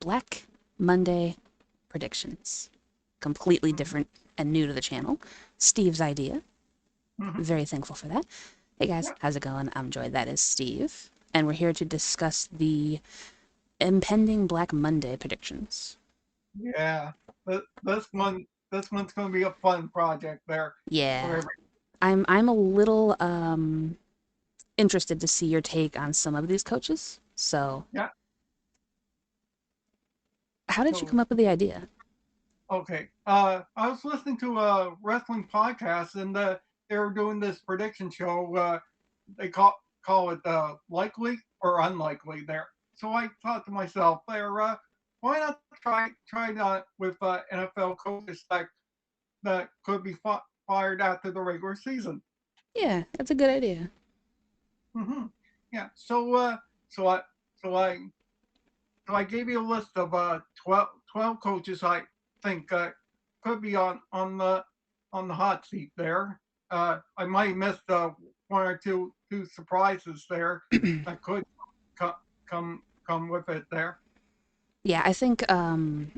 Black Monday predictions. Completely different and new to the channel. Steve's idea. Mm-hmm. Very thankful for that. Hey guys, Yeah. how's it going? I'm Joy. That is Steve. And we're here to discuss the impending Black Monday predictions. Yeah. This one's going to be a fun project there for Yeah. every. I'm a little interested to see your take on some of these coaches. So, Yeah. how did you So come up with the idea? okay. I was listening to a wrestling podcast, and they were doing this prediction show. They call it likely or unlikely there. So I thought to myself, why not try that with NFL coaches that could be fired after the regular season? Yeah, that's a good idea. Hmm. Yeah. So I so I so I gave you a list of 12 coaches I think could be on the hot seat there. I might have missed one or two surprises there that could co- come with it there. Yeah, I think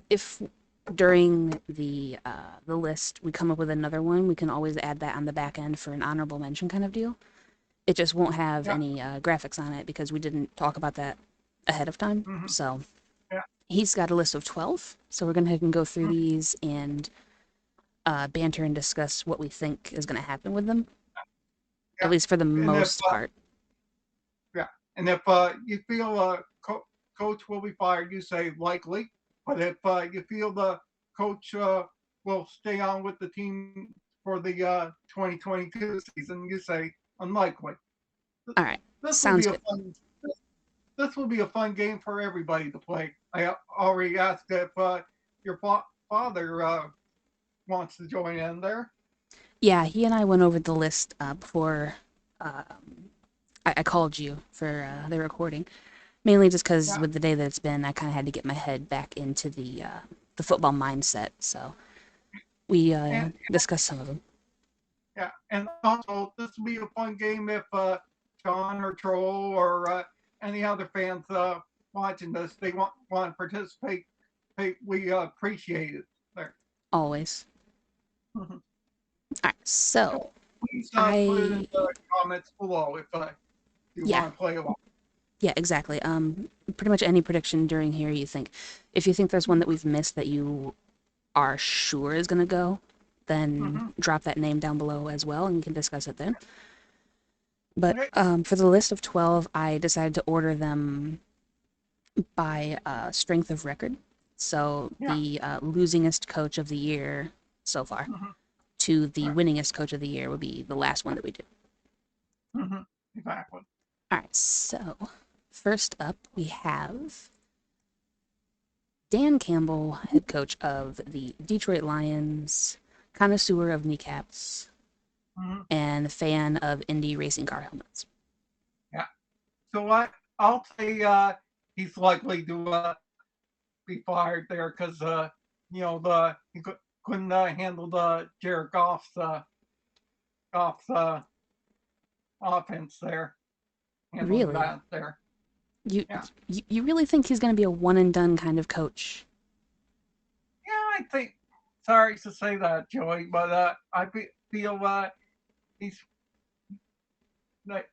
if during the list we come up with another one, we can always add that on the back end for an honorable mention kind of deal. It just won't have Yeah. any graphics on it because we didn't talk about that ahead of time. Hmm. So Yeah. he's got a list of 12. So we're going to go through Mhm. these and banter and discuss what we think is going to happen with them, at Yeah. least for the And if most part. yeah, and if you feel coach will be fired, you say likely. But if you feel the coach will stay on with the team for the 2022 season, you say unlikely. All right. This will Sounds be a good. fun. This will be a fun game for everybody to play. I already asked if your father wants to join in there. Yeah, he and I went over the list before I called you for the recording. Mainly just because Yeah, with the day that it's been, I kind of had to get my head back into the football mindset. So we and discussed some of them. yeah, and also this will be a fun game if Sean or Troll or any other fans watching this they want to participate. We appreciate it. There. Always. Mhm. All right. So So please put it in I, the comments below if you yeah, want to play along. yeah, exactly. Pretty much any prediction during here if you think there's one that we've missed that you are sure is gonna go, then Mm-hmm. drop that name down below as well, and we can discuss it then. But Okay. for the list of 12, I decided to order them by strength of record. So Yeah. the losingest coach of the year so far Mm-hmm. to the Right. winningest coach of the year would be the last one that we do. Mm-hmm. Exactly. All right, so first up we have Dan Campbell, head coach of the Detroit Lions, connoisseur of kneecaps, Mm-hmm. and fan of Indy racing car helmets. Yeah. So I'll say he's likely to be fired there because he couldn't handle the Jared Goff's offense there, handling Really? that there. You Yeah, you really think he's going to be a one and done kind of coach? yeah. I think. Sorry to say that, Joey, but feel he's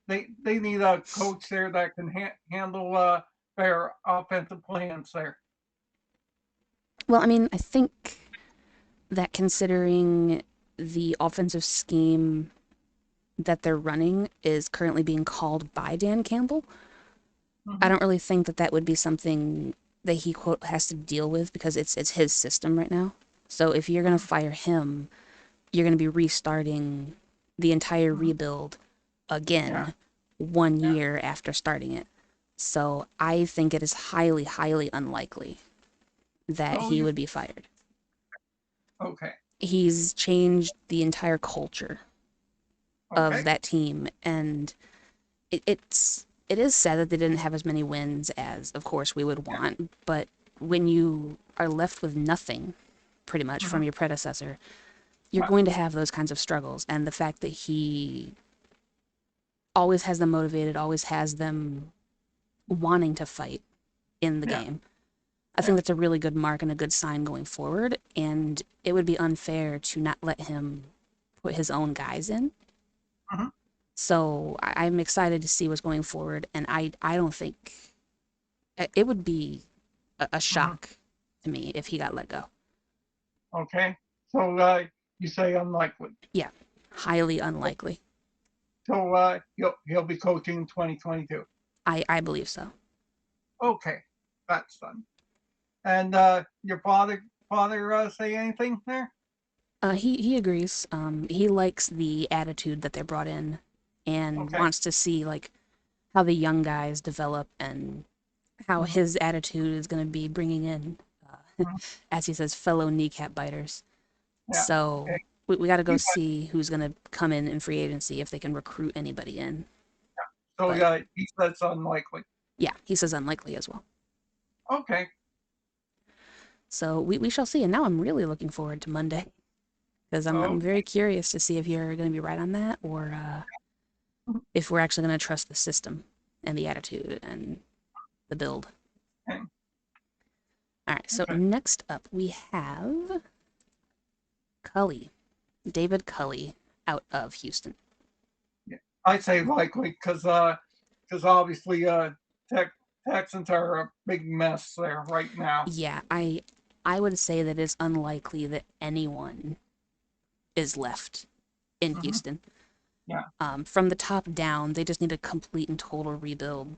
they need a coach there that can handle their offensive plans there. Well, I mean, I think that considering the offensive scheme that they're running is currently being called by Dan Campbell, I Hmm. don't really think that that would be something that he quote has to deal with because it's his system right now. So if you're gonna fire him, you're gonna be restarting the entire Hmm. rebuild Yeah, again 1 yeah. year after starting it. So I think it is highly, highly unlikely that So he you would be fired. okay? He's changed the entire culture of Okay. that team, and it is sad that they didn't have as many wins as, of course, we would Yeah. want. But when you are left with nothing, pretty much Hmm. from your predecessor, you're Yeah. going to have those kinds of struggles. And the fact that he always has them motivated, always has them wanting to fight in the Yeah. game, I I Yeah. think that's a really good mark and a good sign going forward. And it would be unfair to not let him put his own guys in. Hmm. So I'm excited to see what's going forward. And I don't think it would be a Hmm. shock to me if he got let go. Okay. So you say unlikely. Yeah, highly unlikely. So he'll be coaching in 2022. I believe so. Okay, that's done. And your father say anything there? He agrees. He likes the attitude that they brought in, and Okay. wants to see like how the young guys develop and how Hmm. his attitude is going to be bringing in, Hmm. as he says, fellow kneecap biters. Yeah. So Okay. we got to go He, see who's going to come in free agency if they can recruit anybody in. so But he says unlikely. yeah, he says unlikely as well. Okay. So we shall see. And now I'm really looking forward to Monday because I'm Okay. very curious to see if you're going to be right on that or if we're actually going to trust the system and the attitude and the build. Okay. All right, so Okay. next up we have Culley, David Culley out of Houston. Yeah. I say likely because obviously Texans are a big mess there right now. Yeah, I would say that it's unlikely that anyone is left in Hmm. Houston. Yeah. From the top down, they just need a complete and total rebuild, Yeah.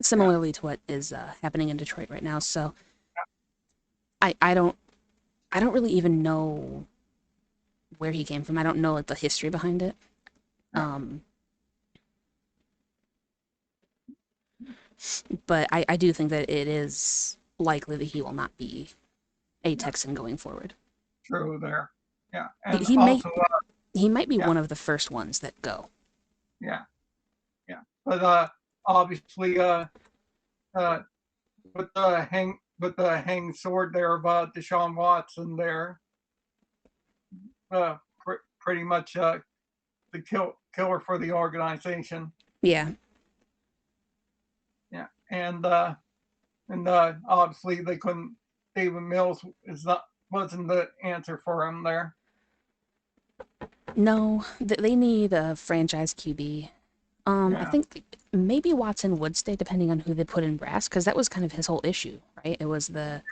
similarly to what is happening in Detroit right now. So I don't really even know where he came from. I don't know like the history behind it. Yeah. Um, but I do think that it is likely that he will not be a Yeah. Texan going forward. True there. Yeah. He, And he may also he might be yeah. one of the first ones that go. Yeah. Yeah. But obviously uh with the hang sword there about Deshaun Watson there, pretty much the killer for the organization. Yeah. Yeah, and obviously they couldn't. David Mills is not wasn't the answer for him there. No, they need a franchise QB. I Yeah. think maybe Watson would stay depending on who they put in brass because that was kind of his whole issue, right? It was the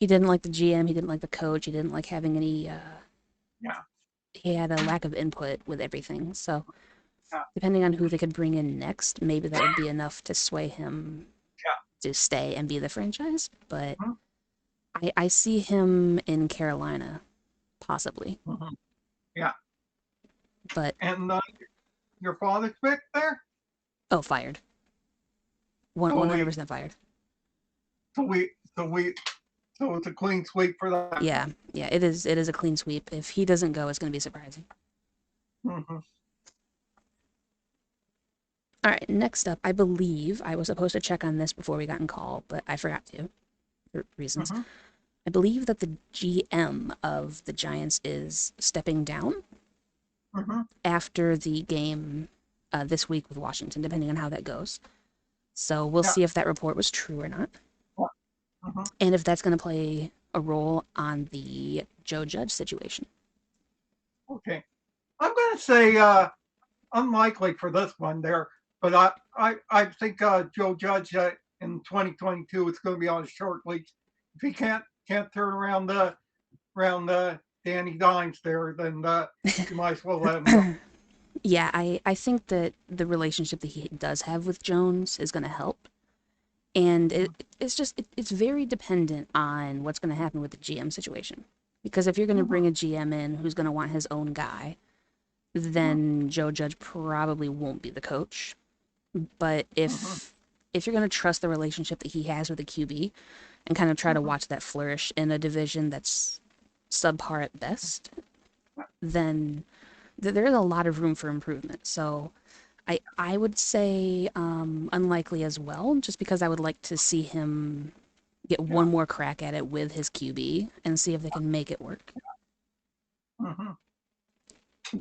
he didn't like the GM, he didn't like the coach, he didn't like having any. Yeah. He had a lack of input with everything. So Yeah. depending on who they could bring in next, maybe that would be enough to sway him to stay and be the franchise. But Yeah. I see him in Carolina, possibly. Mm-hmm. Yeah. But And your father's pick there. oh, fired. One So one hundred we percent fired. so we so we so it's a clean sweep for that. Yeah, yeah. It is a clean sweep. If he doesn't go, it's going to be surprising. Mm-hmm. All right. Next up, I believe I was supposed to check on this before we got in call, but I forgot to for reasons. Mm-hmm. I believe that the GM of the Giants is stepping down Mm-hmm. after the game this week with Washington, depending on how that goes. So we'll Yeah. see if that report was true or not, Yeah. Mm-hmm. and if that's going to play a role on the Joe Judge situation. Okay. I'm gonna say unlikely for this one there, but I think Joe Judge in 2022 it's going to be on a short leash. If he can't turn around Danny Dimes there, then you might as well let him go. Yeah, I think that the relationship that he does have with Jones is going to help. And it's very dependent on what's going to happen with the GM situation. Because if you're going to Mm-hmm. bring a GM in who's going to want his own guy, Mm-hmm. then Joe Judge probably won't be the coach. But Mm-hmm. if you're going to trust the relationship that he has with the QB and kind of try to Mm-hmm. watch that flourish in a division that's subpar at best, then there is a lot of room for improvement. So I would say unlikely as well, just because I would like to see him get Yeah. one more crack at it with his QB and see if they can make it work. Mm-hmm.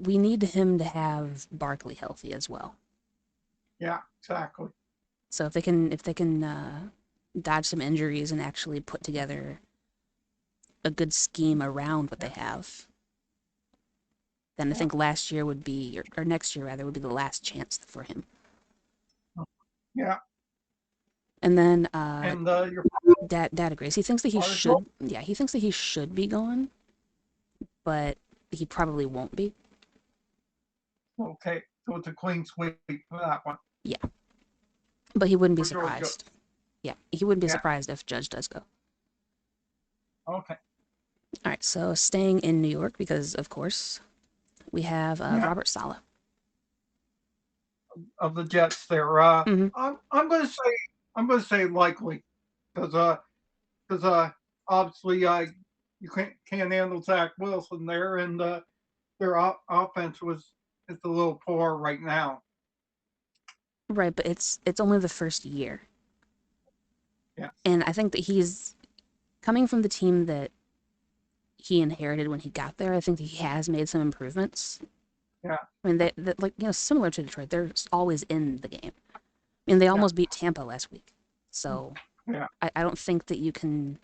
We need him to have Barkley healthy as well. Yeah. Exactly. So if they can dodge some injuries and actually put together a good scheme around what they Yeah. have, then I Yeah. think last year would be, or next year rather, would be the last chance for him. Yeah. And then And your Dad agrees. He thinks that he father's vote? should, yeah, he thinks that he should be gone, but he probably won't be. Okay. So it's a clean sweep for that one Yeah, but he wouldn't be for Georgia. surprised. Yeah, he wouldn't be Yeah. surprised if Judge does go. Okay. All right, so staying in New York because, of course, we have Yeah. Robert Saleh. Of the Jets there. Mm-hmm. I'm going to say likely because because obviously you can't handle Zach Wilson there, and their offense was it's a little poor right now. Right, but it's only the first year, Yes. and I think that he's coming from the team that he inherited when he got there. I think that he has made some improvements. Yeah. I mean, that like similar to Detroit, they're always in the game. I mean, they Yeah. almost beat Tampa last week, so Yeah. I don't think that you can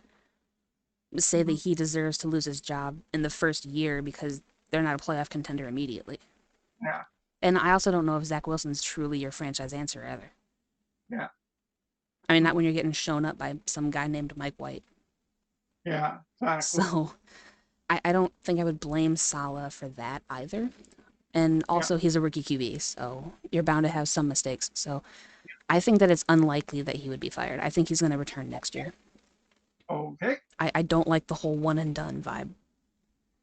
say that Mm-hmm. he deserves to lose his job in the first year because they're not a playoff contender immediately. Yeah. And I also don't know if Zach Wilson's truly your franchise answer either. Yeah. I mean, not Mm-hmm. when you're getting shown up by some guy named Mike White. Yeah. Exactly. So I don't think I would blame Saleh for that either. And Yeah. also, he's a rookie QB, so you're bound to have some mistakes. So I think that it's unlikely that he would be fired. I think he's going to return next year. Okay. I don't like the whole one and done vibe.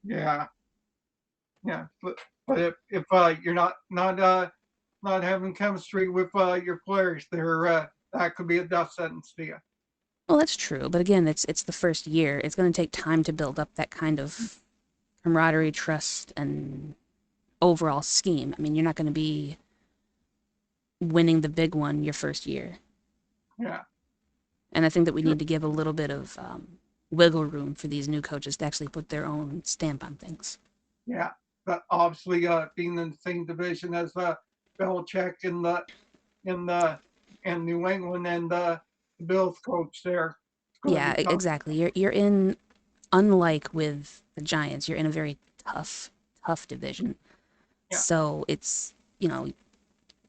Yeah. Yeah. But if you're not having chemistry with your players, there that could be a death sentence to you. Well, that's true, but again, it's the first year. It's going to take time to build up that kind of camaraderie, trust, and overall scheme. I mean, you're not going to be winning the big one your first year. Yeah. And I think that we Sure. need to give a little bit of wiggle room for these new coaches to actually put their own stamp on things. Yeah. But obviously, being in the same division as Belichick in the and New England and the Bills coach there, it's going to Yeah, be tough. exactly. You're in, unlike with the Giants, you're in a very tough division. Yeah. So it's going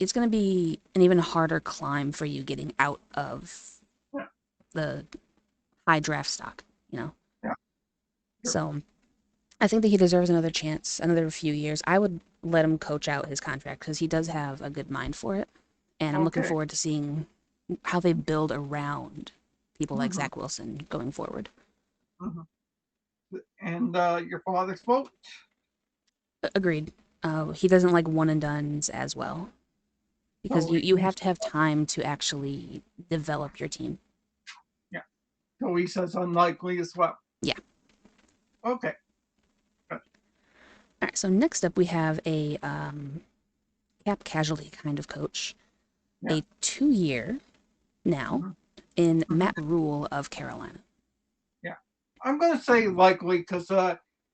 to be an even harder climb for you getting out of Yeah. the high draft stock, you know. Yeah. Sure. So I think that he deserves another chance, another few years. I would let him coach out his contract because he does have a good mind for it, and I'm looking Okay. forward to seeing how they build around people like Mm-hmm. Zach Wilson going forward. Mm-hmm. And your father's vote? Agreed. He doesn't like one and dones as well because So you he's have to have time to actually develop your team. yeah. So he says unlikely as well. Yeah. Okay. Good. All right. So next up we have a cap casualty kind of coach, Yeah. a 2 year now Mm-hmm. in Mm-hmm. Matt Rhule of Carolina. Yeah. I'm going to say likely because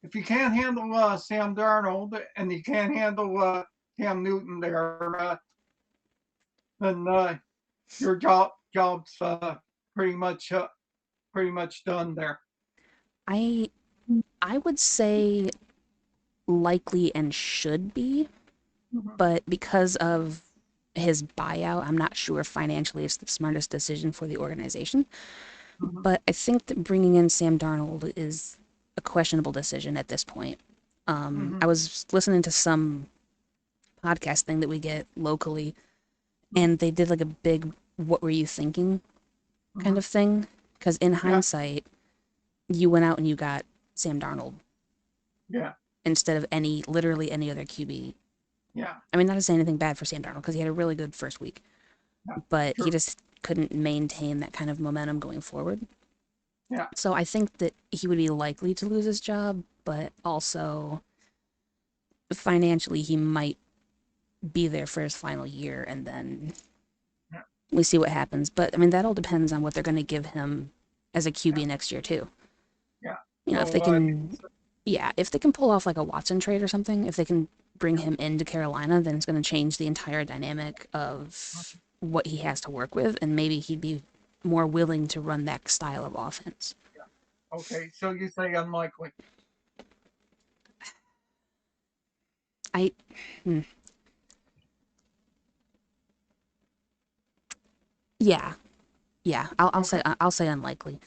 if you can't handle Sam Darnold and you can't handle Cam Newton there, then your job's pretty much uh, pretty much done there. I I would say likely and should be, Mm-hmm. but because of his buyout, I'm not sure financially it's the smartest decision for the organization. Mm-hmm. But I think that bringing in Sam Darnold is a questionable decision at this point. Mm-hmm. I was listening to some podcast thing that we get locally, Mm-hmm. and they did like a big "What were you thinking?" kind Mm-hmm. of thing. Because in Yeah. hindsight, you went out and you got Sam Darnold Yeah. instead of literally any other QB. Yeah. I mean, not to say anything bad for Sam Darnold because he had a really good first week, Yeah. but he Sure. just couldn't maintain that kind of momentum going forward. Yeah. So I think that he would be likely to lose his job, but also financially he might be there for his final year and then Yeah. we see what happens. But I mean, that all depends on what they're going to give him as a Yeah. QB next year too. Yeah. If they So can, yeah, if they can pull off like a Watson trade or something, if they can bring him into Carolina, then it's going to change the entire dynamic of what he has to work with, and maybe he'd be more willing to run that style of offense. Okay, so you say unlikely. I, hmm, yeah, yeah. Okay, I'll say unlikely,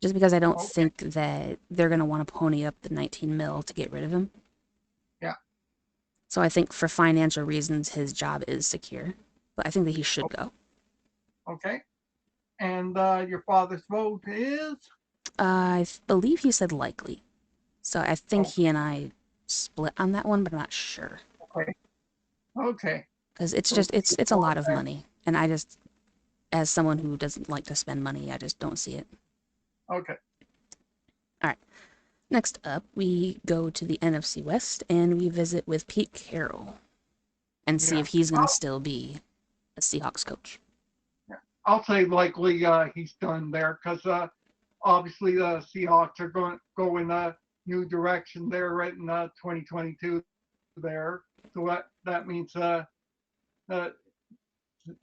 just because I don't okay, think that they're gonna want to pony up the 19 mil to get rid of him. yeah, So I think for financial reasons, his job is secure, but I think that he should o- go. okay. And your father's vote is I believe he said likely, so I think oh, he and I split on that one, but I'm not sure okay, okay. because it's So just it's a lot of money, and I just, as someone who doesn't like to spend money, I just don't see it. okay, All right. Next up, we go to the NFC West and we visit with Pete Carroll and see yeah. if he's going to still be a Seahawks coach. Yeah. I'll say likely he's done there because obviously the Seahawks are going go in a new direction there right in 2022 there. So that means uh,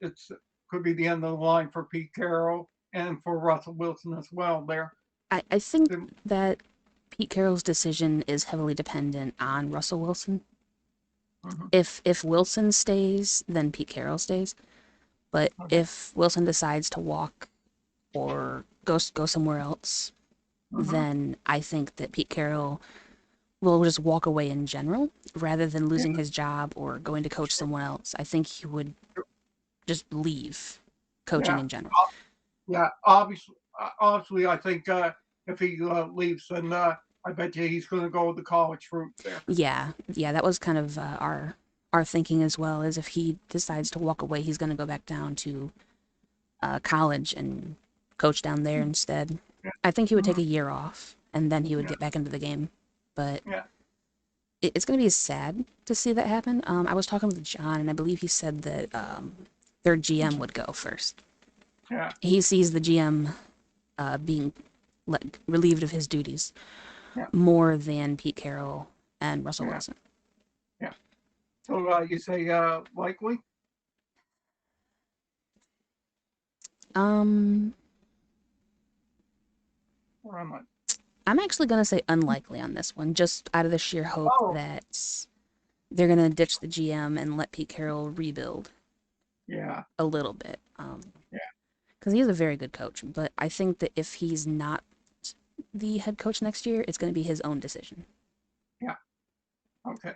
it's could be the end of the line for Pete Carroll and for Russell Wilson as well there. I think The- that Pete Carroll's decision is heavily dependent on Russell Wilson. mhm, If Wilson stays, then Pete Carroll stays. But okay. if Wilson decides to walk or go somewhere else, Hmm. then I think that Pete Carroll will just walk away in general rather than Yeah, losing his job or going to coach sure, someone else. I think he would sure. just leave coaching Yeah, in general. yeah. Obviously, I think if he leaves, then I bet you he's going to go the college route there. Yeah, yeah, that was kind of our thinking as well. Is if he decides to walk away, he's going to go back down to college and coach down there instead. Yeah, I think he would take mhm, a year off and then he would yeah, get back into the game. But yeah. it's going to be sad to see that happen. I was talking with John, and I believe he said that their GM Mhm. would go first. Yeah, He sees the GM being relieved of his duties yeah, more than Pete Carroll and Russell yeah, Wilson. yeah. So you say likely, Um, or am I? I'm actually going to say unlikely on this one, just out of the sheer hope Oh, that they're going to ditch the GM and let Pete Carroll rebuild yeah, a little bit. yeah, Because he's a very good coach, but I think that if he's not the head coach next year, it's going to be his own decision. yeah. Okay,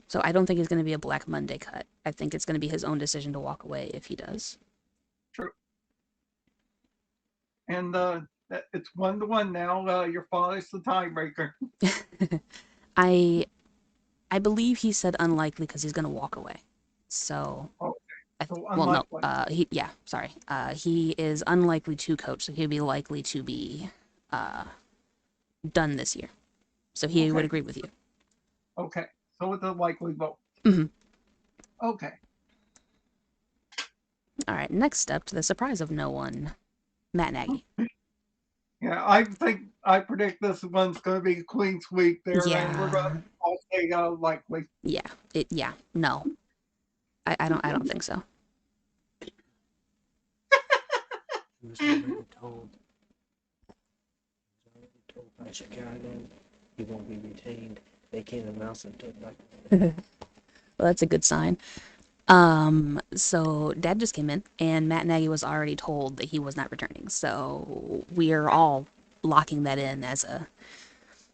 So I don't think he's going to be a Black Monday cut. I think it's going to be his own decision to walk away if he does. true. And it's 1-1 now. Your father's the tiebreaker. I I believe he said unlikely because he's going to walk away. So Okay, so well, no, unlikely. sorry. He is unlikely to coach, so he'd be likely to be uh, done this year. So he would Okay, agree with you. okay. So it's a likely vote. Mm-hmm. Okay. All right, next up, to the surprise of no one, Matt Nagy. Yeah, I predict this one's going to be a clean sweep there, and we're going to Yeah, all say likely. yeah, no, I don't think so. He was already told, by Chicago he won't be retained. They can't announce it to like. Well, that's a good sign. So Dad just came in, and Matt Nagy was already told that he was not returning. So we are all locking that in as a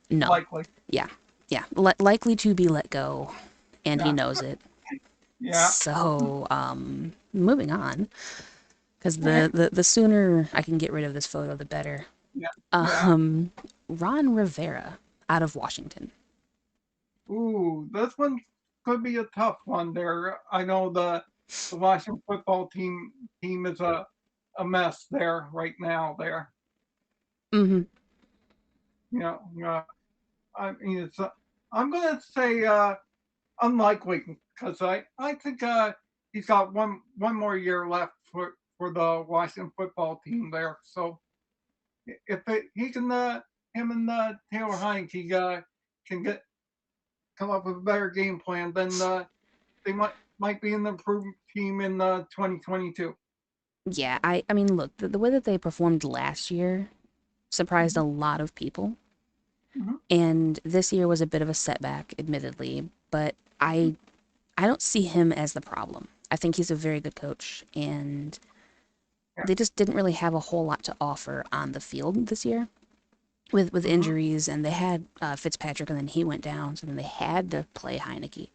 no. Likely. Yeah, yeah, likely to be let go, and he Yeah, knows it. yeah, So, moving on, because yeah, the sooner I can get rid of this photo, the better. yeah. Yeah. Um, Ron Rivera out of Washington. Ooh, this one could be a tough one there. I know the Washington football team is a mess there right now there. Mm-hmm. You know, I mean it's I'm going to say unlikely because I think he's got one more year left for the Washington football team there. So if he can him and Taylor Heineke can get come up with a better game plan, then they might be an improved team in 2022. Yeah, I mean, look, the way that they performed last year surprised Mm-hmm. a lot of people. Mm-hmm. And this year was a bit of a setback, admittedly, but I don't see him as the problem. I think he's a very good coach, and Yeah. they just didn't really have a whole lot to offer on the field this year with Mm-hmm. injuries, and they had Fitzpatrick, and then he went down, so then they had to play Heineke. Yeah.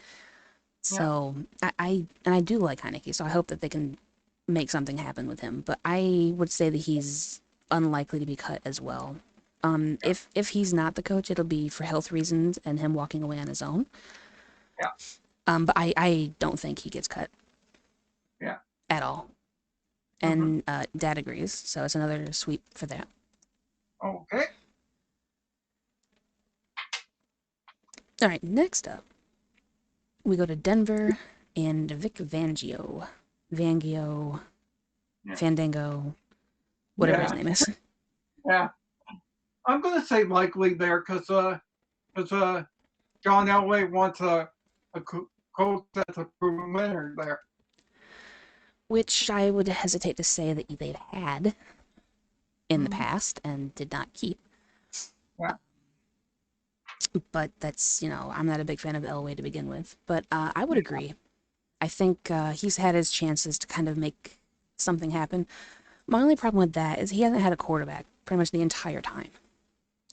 So I do like Heineke, so I hope that they can make something happen with him. But I would say that he's unlikely to be cut as well. Yeah. If he's not the coach, it'll be for health reasons and him walking away on his own. Yeah. But I don't think he gets cut Yeah. at all. Mm-hmm. And Dad agrees, so it's another sweep for that. Okay. All right, next up, we go to Denver and Vic Fangio. Vangio, Yeah. Fandango, whatever his Yeah. name is. Yeah. I'm gonna say likely there because John Elway wants a coach that's a proven winner there. Which I would hesitate to say that they've had in the Mm-hmm. past and did not keep. Yeah. But that's, I'm not a big fan of Elway to begin with. But I would Yeah. agree. I think he's had his chances to kind of make something happen. My only problem with that is he hasn't had a quarterback pretty much the entire time.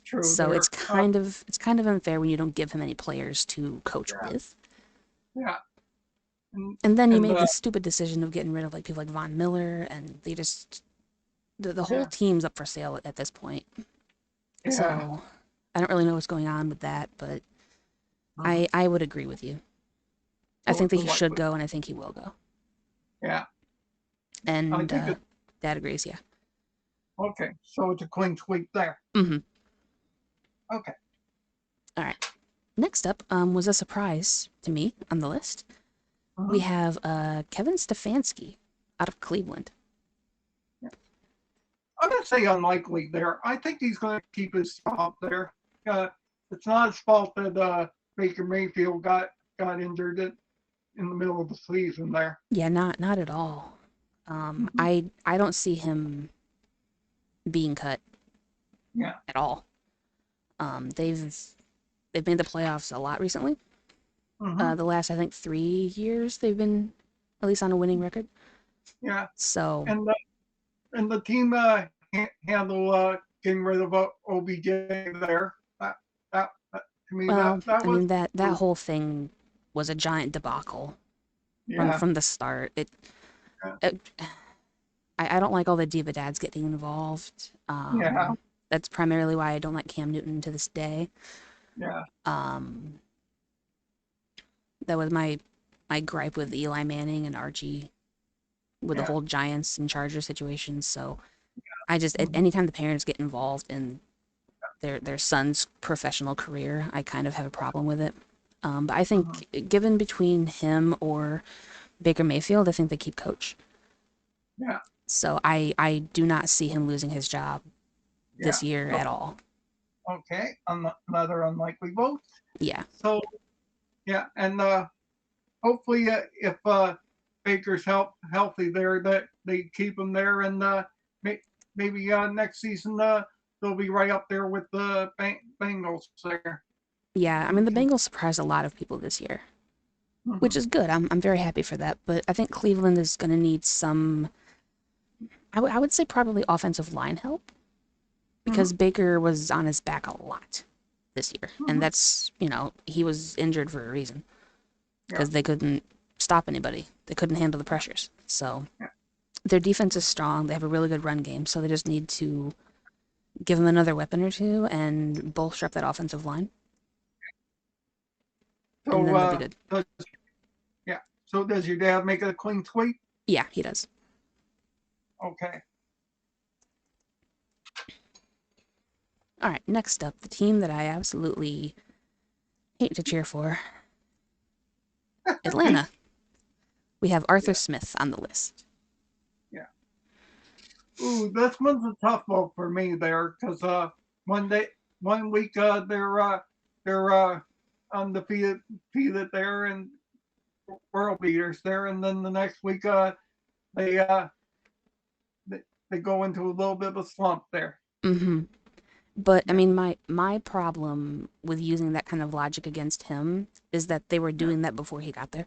True So there. it's kind of unfair when you don't give him any players to coach Yeah. with. Yeah. And And then you and made the stupid decision of getting rid of like people like Von Miller, and they just the whole yeah. team's up for sale at this point. Yeah. So I don't really know what's going on with that, but Mm-hmm. I would agree with you. I So think it's that a he should likely. go, and I think he will go. Yeah. I And think it's Dad agrees, yeah. okay. So it's a clean sweep there. Mm-hmm. Okay. All right. Next up was a surprise to me on the list. We Mm-hmm. have Kevin Stefanski out of Cleveland. Yeah. I'm gonna say unlikely there. I think he's gonna keep his spot there. Uh, it's not his fault that Baker Mayfield got injured in the middle of the season there. Yeah, not at all. Mm-hmm. I don't see him being cut Yeah. at all. They've made the playoffs a lot recently. Mm-hmm. The last I think 3 years they've been at least on a winning record. Yeah. So And the team handle getting rid of OBJ there. That to me well, that I was mean that whole thing was a giant debacle yeah. from the start. Yeah. It I don't like all the diva dads getting involved. Yeah. That's primarily why I don't like Cam Newton to this day. Yeah. Um, that was my gripe with Eli Manning and Archie with the Yeah. whole Giants and Chargers situation. So I just Mhm. anytime the parents get involved in their son's professional career, I kind of have a problem with it. But I Mhm. think given between him or Baker Mayfield, I think they keep coach. Yeah. So I do not see him losing his job Yeah. this year So at all. okay, another unlikely vote. Yeah. So yeah, and hopefully if Baker's healthy there, that they keep him there, and may, maybe next season they'll be right up there with the Bengals there. Yeah, I We mean the can, Bengals surprised a lot of people this year, which mhm. is good. I'm very happy for that. But I think Cleveland is going to need some. I would say probably offensive line help Mhm. because Baker was on his back a lot this year, and Mhm. that's he was injured for a reason Yeah. because they couldn't stop anybody. They couldn't handle the pressures. So Yeah. their defense is strong. They have a really good run game, so they just need to give them another weapon or two and bolster up that offensive line, and So then they'll be good. yeah. So does your dad make it a clean sweep? Yeah, he does. Okay. All right, next up, the team that I absolutely hate to cheer for, Atlanta. We have Arthur Yeah. Smith on the list. Yeah. Ooh, this one's a tough vote for me there because one day, 1 week they're undefeated there and world beaters there, and then the next week they they go into a little bit of a slump there. Mm-hmm. But I Yeah, mean, my problem with using that kind of logic against him is that they were yeah, doing that before he got there.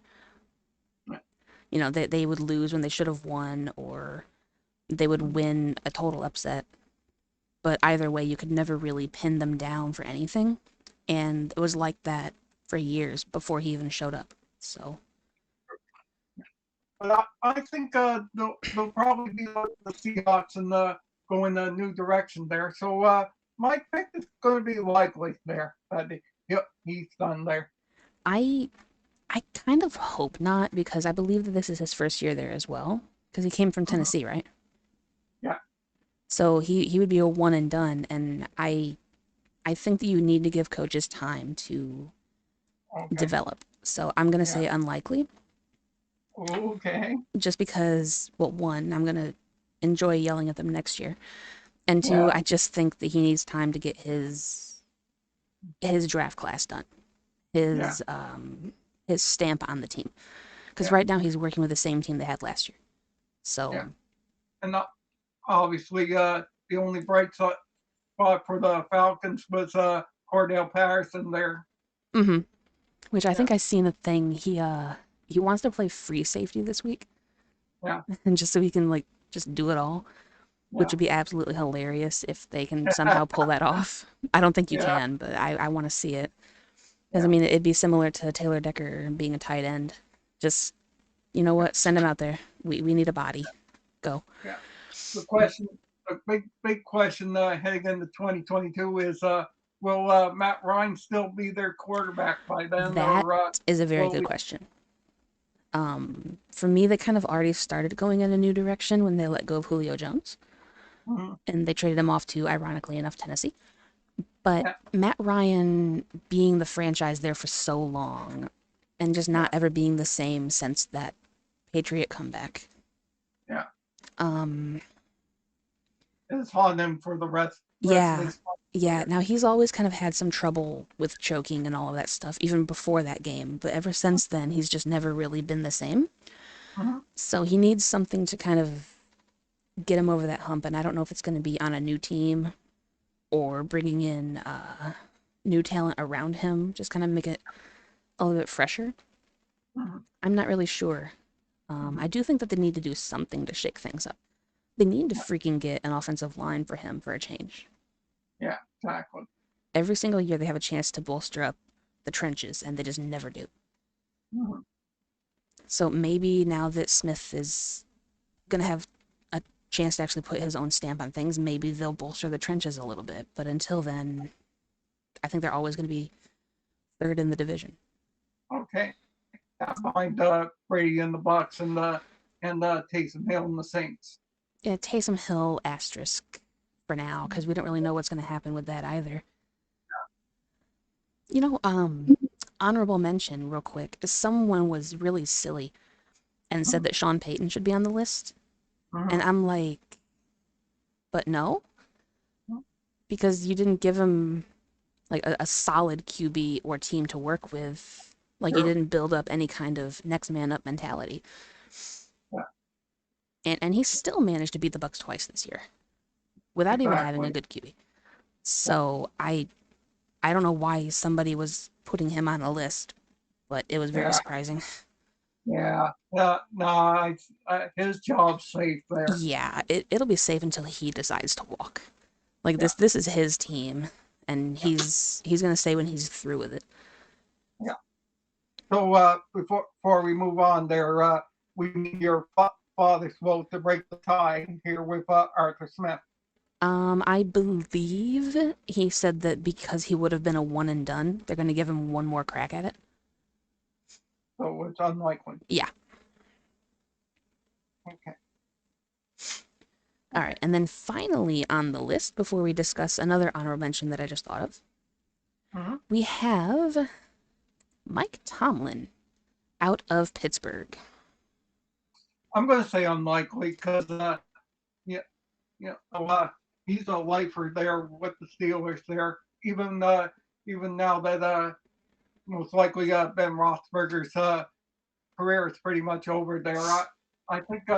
yeah. You know, they would lose when they should have won, or they would Mhm. win a total upset. But either way, you could never really pin them down for anything. And it was like that for years before he even showed up. So, But I think they'll probably be the Seahawks and go in a new direction there. So my pick is going to be likely there. Yep, he's done there. I I kind of hope not because I believe that this is his first year there as well because he came from Mhm. Tennessee, right? Yeah. So he would be a one and done, and I think that you need to give coaches time to Okay. develop. So I'm gonna Yeah. say unlikely, Okay. just because, well, one, I'm gonna enjoy yelling at them next year, and two, Yeah. I just think that he needs time to get his draft class done, Yeah. his stamp on the team. Because Yeah. right now he's working with the same team they had last year. Yeah. So, And obviously, the only bright spot for the Falcons was Cordell Patterson there. mm-hmm. Which I Yeah. think I seen a thing. He wants to play free safety this week, Yeah. and just so he can like just do it all, which Yeah. would be absolutely hilarious if they can somehow pull that off. I don't think you Yeah. can, but I want to see it because I Yeah. mean it'd be similar to Taylor Decker being a tight end. Just you know Yeah. what, send him out there. We need a body. Go. Yeah. The question, the big question heading into 2022 is, will Matt Ryan still be their quarterback by then, That or is a very will good we? question. For me, they kind of already started going in a new direction when they let go of Julio Jones Mhm. and they traded him off to, ironically enough, Tennessee. But Yeah. Matt Ryan being the franchise there for so long and just not Yeah. ever being the same since that Patriot comeback. Yeah. Um, It's on them for the rest of yeah, his yeah. career. Now he's always kind of had some trouble with choking and all of that stuff, even before that game. But ever since then, he's just never really been the same. Mhm. So he needs something to kind of get him over that hump. And I don't know if it's going to be on a new team or bringing in new talent around him, just kind of make it a little bit fresher. Mhm. I'm not really sure. I Mhm. do think that they need to do something to shake things up. They need to Yeah. freaking get an offensive line for him for a change. Yeah. Exactly. Every single year they have a chance to bolster up the trenches, and they just never do. Mhm. So maybe now that Smith is going to have a chance to actually put his own stamp on things, maybe they'll bolster the trenches a little bit. But until then, I think they're always going to be third in the division. Okay. Behind Brady and the Bucks and Taysom Hill and the Saints. Yeah, Taysom Hill asterisk for now because we don't really know what's going to happen with that either. You know, honorable mention real quick. Someone was really silly and said Mhm. that Sean Payton should be on the list, and Mhm. I'm like, but no, Mhm. because you didn't give him like a solid QB or team to work with. Like you True. didn't build up any kind of next man up mentality, Yeah. and he still managed to beat the Bucks twice this year without even having a Exactly. good QB. Yeah. So I don't know why somebody was putting him on a list, but it was very Yeah. surprising. Yeah. No, his job's safe there. Yeah, it'll be safe until he decides to walk. Like Yeah. this is his team, and Yeah. he's gonna say when he's through with it. Yeah. So before we move on, there we need your father's vote to break the tie here with Arthur Smith. I believe he said that because he would have been a one and done, they're gonna give him one more crack at it. So it's unlikely. Yeah. Okay. All right, Okay. and then finally on the list, before we discuss another honorable mention that I just thought of, Mhm. we have Mike Tomlin out of Pittsburgh. I'm going to say unlikely because yeah, he's a lifer there with the Steelers there. Even now that most likely Ben Roethlisberger's career is pretty much over there. I think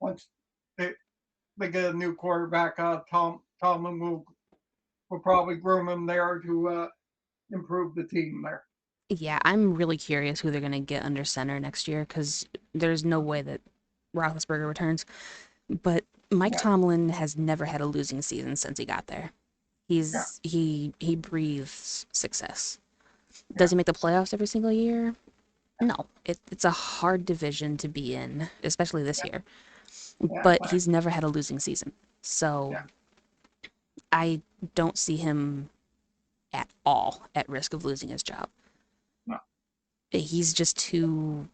once they get a new quarterback. Tomlin will probably groom him there to improve the team there. Yeah, I'm really curious who they're going to get under center next year because there's no way that Roethlisberger returns. But Mike Yeah, Tomlin has never had a losing season since he got there. yeah, He breathes success. Does yeah, he make the playoffs every single year? No. It's a hard division to be in, especially this yeah, year. yeah, But he's never had a losing season. So yeah. I don't see him at all at risk of losing his job. No, He's just too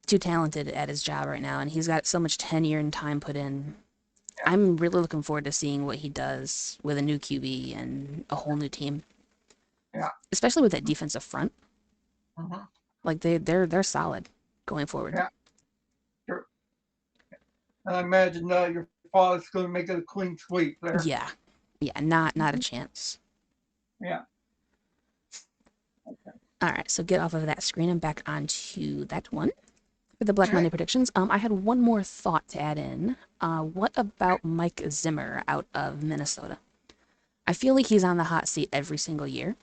talented at his job right now, and he's got so much tenure and time put in. yeah, I'm really looking forward to seeing what he does with a new QB and a whole new team, yeah. especially with that defensive front. Mm-hmm. Like they're solid going forward. Yeah, sure. And I imagine your father's going to make it a clean sweep there. Yeah, yeah, not a chance. Yeah. All right, so get off of that screen and back onto that one for the Black Monday Okay. predictions. I had one more thought to add in. What about Mike Zimmer out of Minnesota? I feel like he's on the hot seat every single year.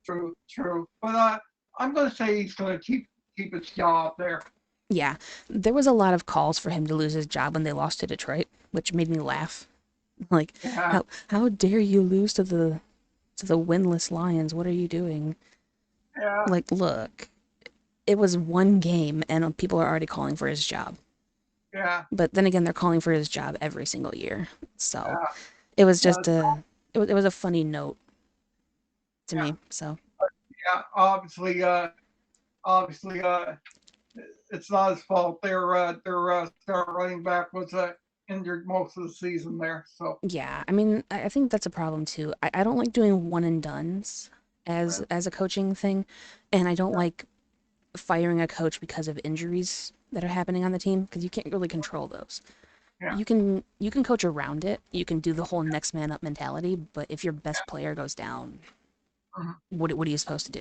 True, true. But I'm going to say he's going to keep his job there. Yeah, there was a lot of calls for him to lose his job when they lost to Detroit, which made me laugh. Like, Yeah, how dare you lose to the winless Lions? What are you doing? yeah, Like, look, it was one game and people are already calling for his job. yeah, But then again, they're calling for his job every single year. So yeah. it was Yeah, just it was a funny note to yeah, me. So yeah. Obviously, it's not his fault. Their star running back was injured most of the season there. So, yeah, I mean, I think that's a problem too. I don't like doing one and dones yeah, as a coaching thing, and I don't like firing a coach because of injuries that are happening on the team because you can't really control those. yeah, You can coach around it. You can do the whole next man up mentality, but if your best player goes down, mhm, what are you supposed to do?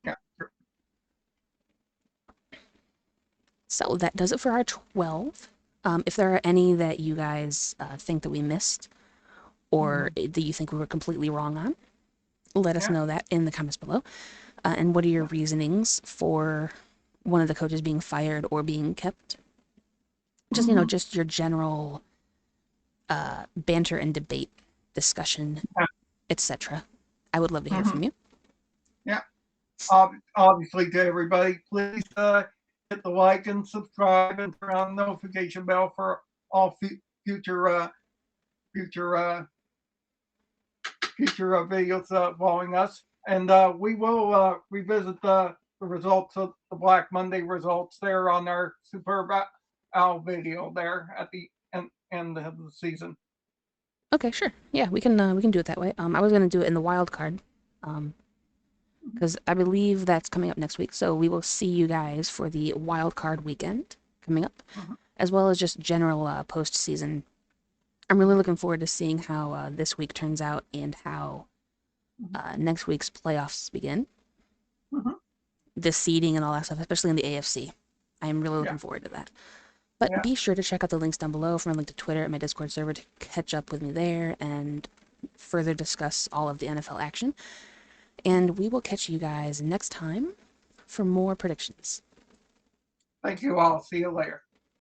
yeah, sure. So that does it for our 12. If there are any that you guys think that we missed or Mhm, that you think we were completely wrong on, let us yeah, know that in the comments below. And what are your yeah, reasonings for one of the coaches being fired or being kept? Just, mhm, just your general banter and debate, discussion, yeah, etc. I would love to hear mhm, from you. yeah. Obviously, to everybody, please hit the like and subscribe and turn on the notification bell for all future future future videos following us. And we will revisit the results of the Black Monday results there on our Superb Owl video there at the end of the season. Okay, sure. Yeah, we can do it that way. I was gonna do it in the wild card, um, because I believe that's coming up next week. So we will see you guys for the wild card weekend coming up, Mhm, as well as just general postseason. I'm really mhm, looking forward to seeing how this week turns out and how mhm, next week's playoffs begin. mhm. The seeding and all that stuff, especially in the AFC. I am really Yeah, looking forward to that. But yeah. be sure to check out the links down below for my link to Twitter and my Discord server to catch up with me there and further discuss all of the NFL action. And we will catch you guys next time for more predictions. Thank you all. See you later.